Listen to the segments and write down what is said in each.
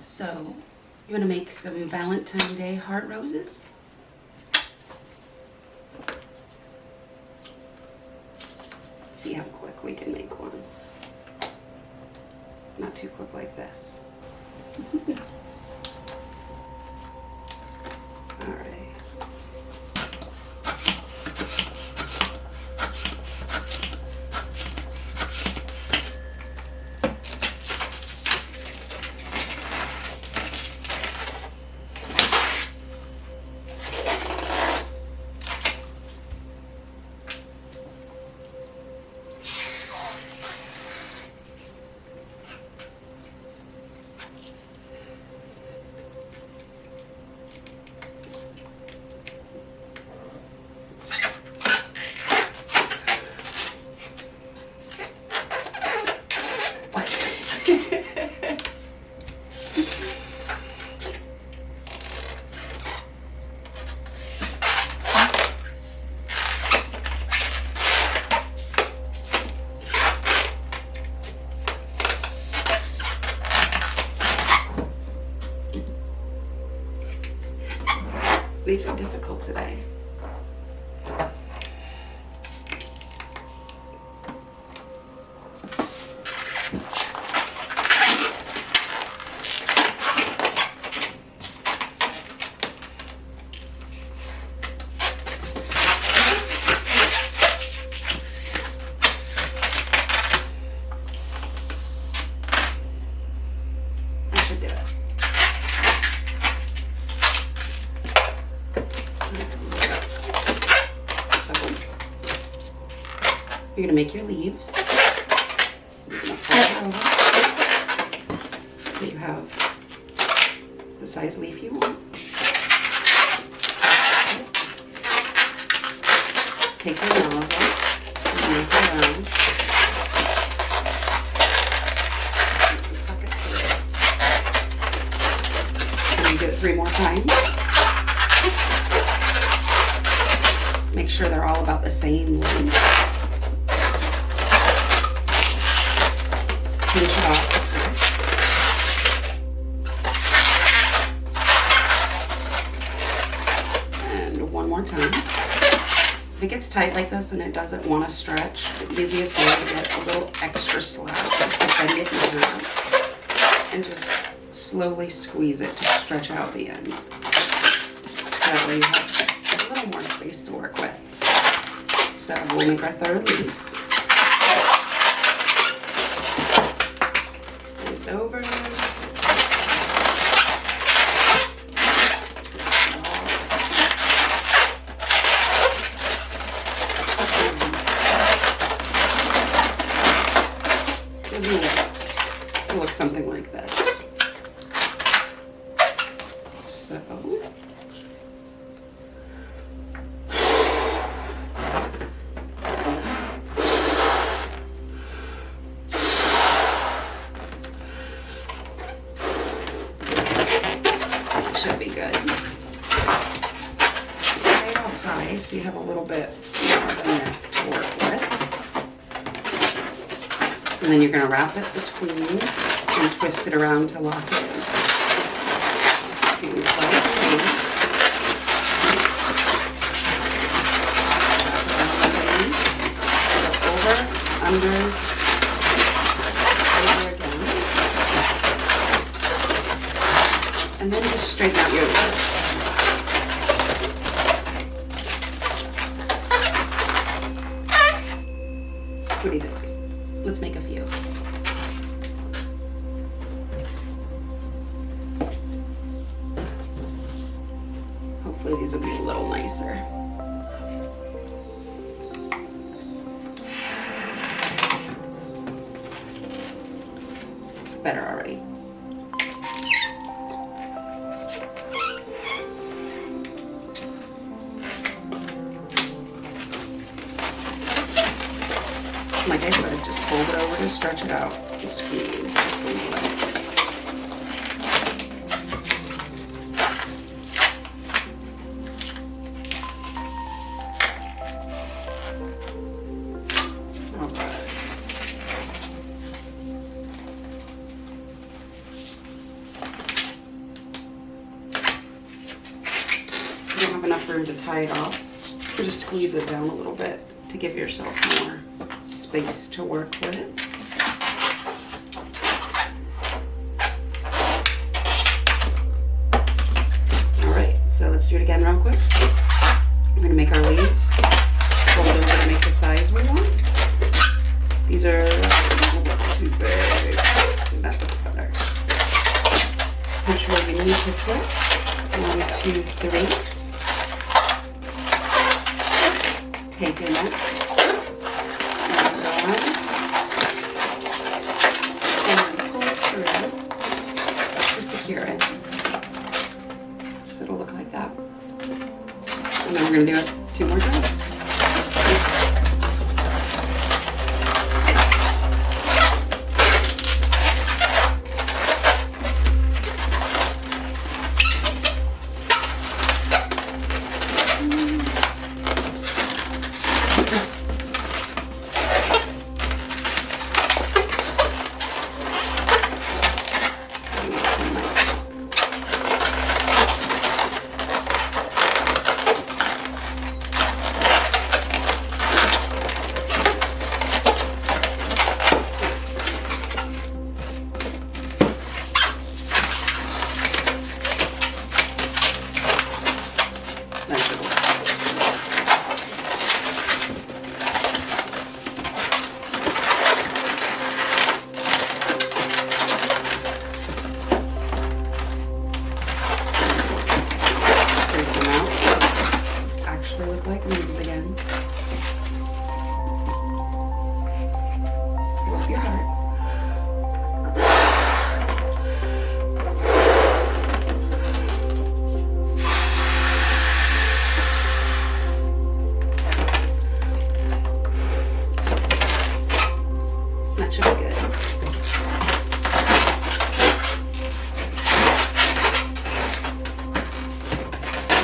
So, you want to make some Valentine's Day heart roses? See how quick we can make one. Not too quick like this. All right. These are difficult today. I should do it. You're gonna make your leaves. You're gonna fold it over so you have the size leaf you want. Take your nozzle and make it around. Tuck it through. And you do it 3 more times. Make sure they're all about the same length. Finish it off with this. And one more time. If it gets tight like this and it doesn't want to stretch, the easiest way to get a little extra slack is to bend it in half and just slowly squeeze it to stretch out the end. That way you have a little more space to work with. So we'll make our third leaf. Over. It'll look something like this. So should be good. Lay it off high so you have a little bit more of a neck to work with. And then you're going to wrap it between and twist it around to lock it in. So you can slide it through. Over, under, over again. And then just straighten out your legs. What do you think? Let's make a few. Hopefully these will be a little nicer. Better already. Like I said, just fold it over to stretch it out and squeeze just a little bit. All right. enough room to tie it off. You just squeeze it down a little bit to give yourself more space to work with. All right, so let's do it again real quick. We're gonna make our leaves. Fold over to make the size we want. These are a little too big. That looks better. Which way we need to twist. 1, 2, 3. Take it up. And go on. And pull it through to secure it. So it'll look like that. And then we're going to do it 2 more times.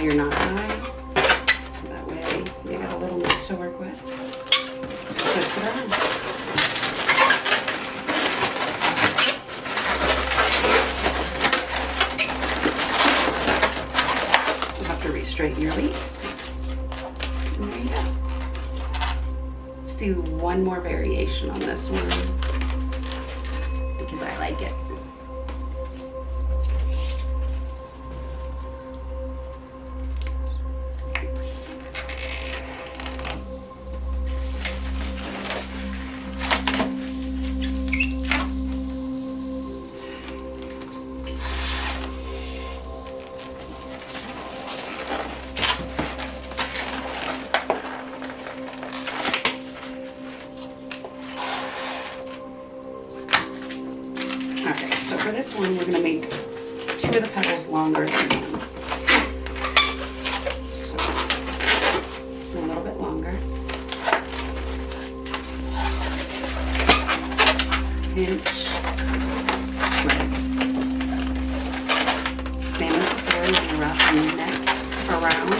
You're not high, so that way you got a little more to work with. Twist it around. You'll have to re-straighten your leaves. And there you go. Let's do one more variation on this one because I like it. Okay, so for this one, we're going to make 2 of the petals longer than one. So, a little bit longer. Pinch, twist. Same as before, you're going to wrap the neck around,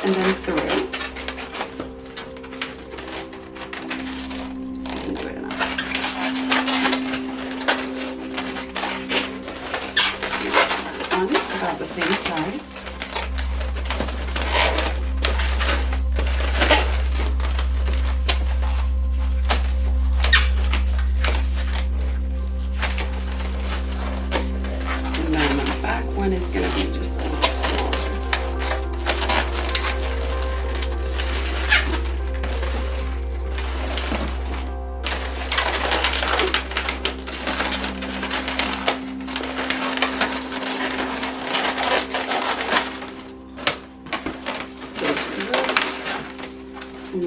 and then through. About the same size. And then the back one is going to be just a little smaller.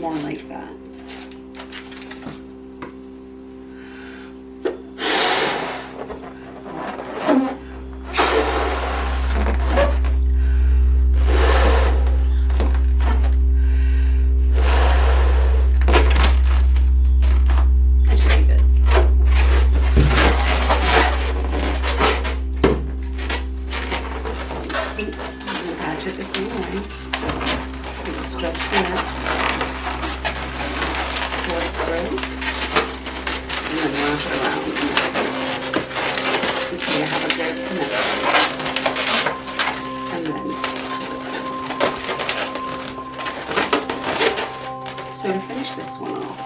More like that. That should be good. I'm going to patch it the same way. Do the stretch here. Through, and then wrap it around until you have a good connection. And then finish this one off.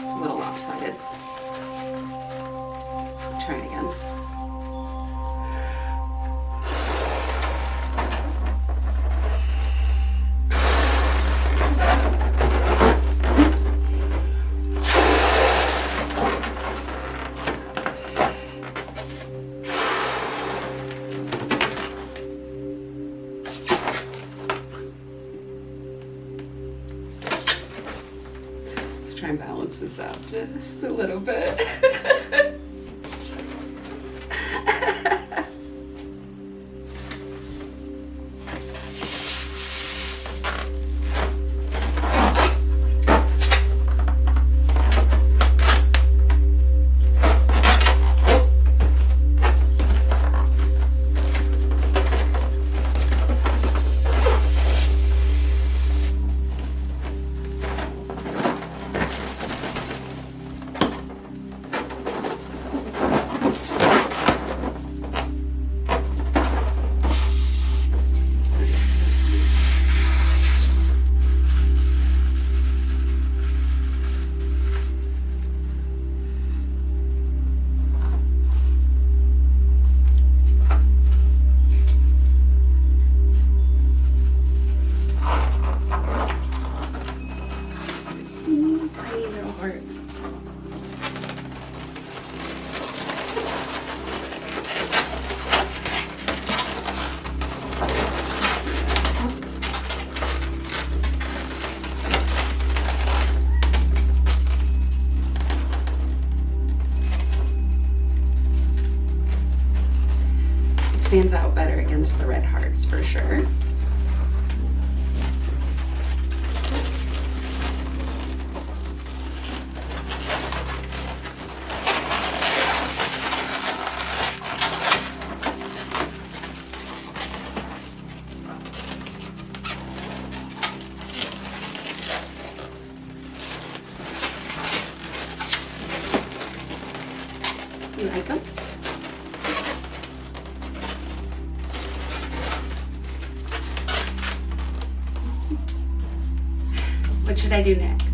It's a little lopsided. Try it again. Try and balance this out just a little bit. Tiny little heart. It stands out better against the red hearts for sure. You like them? What should I do next?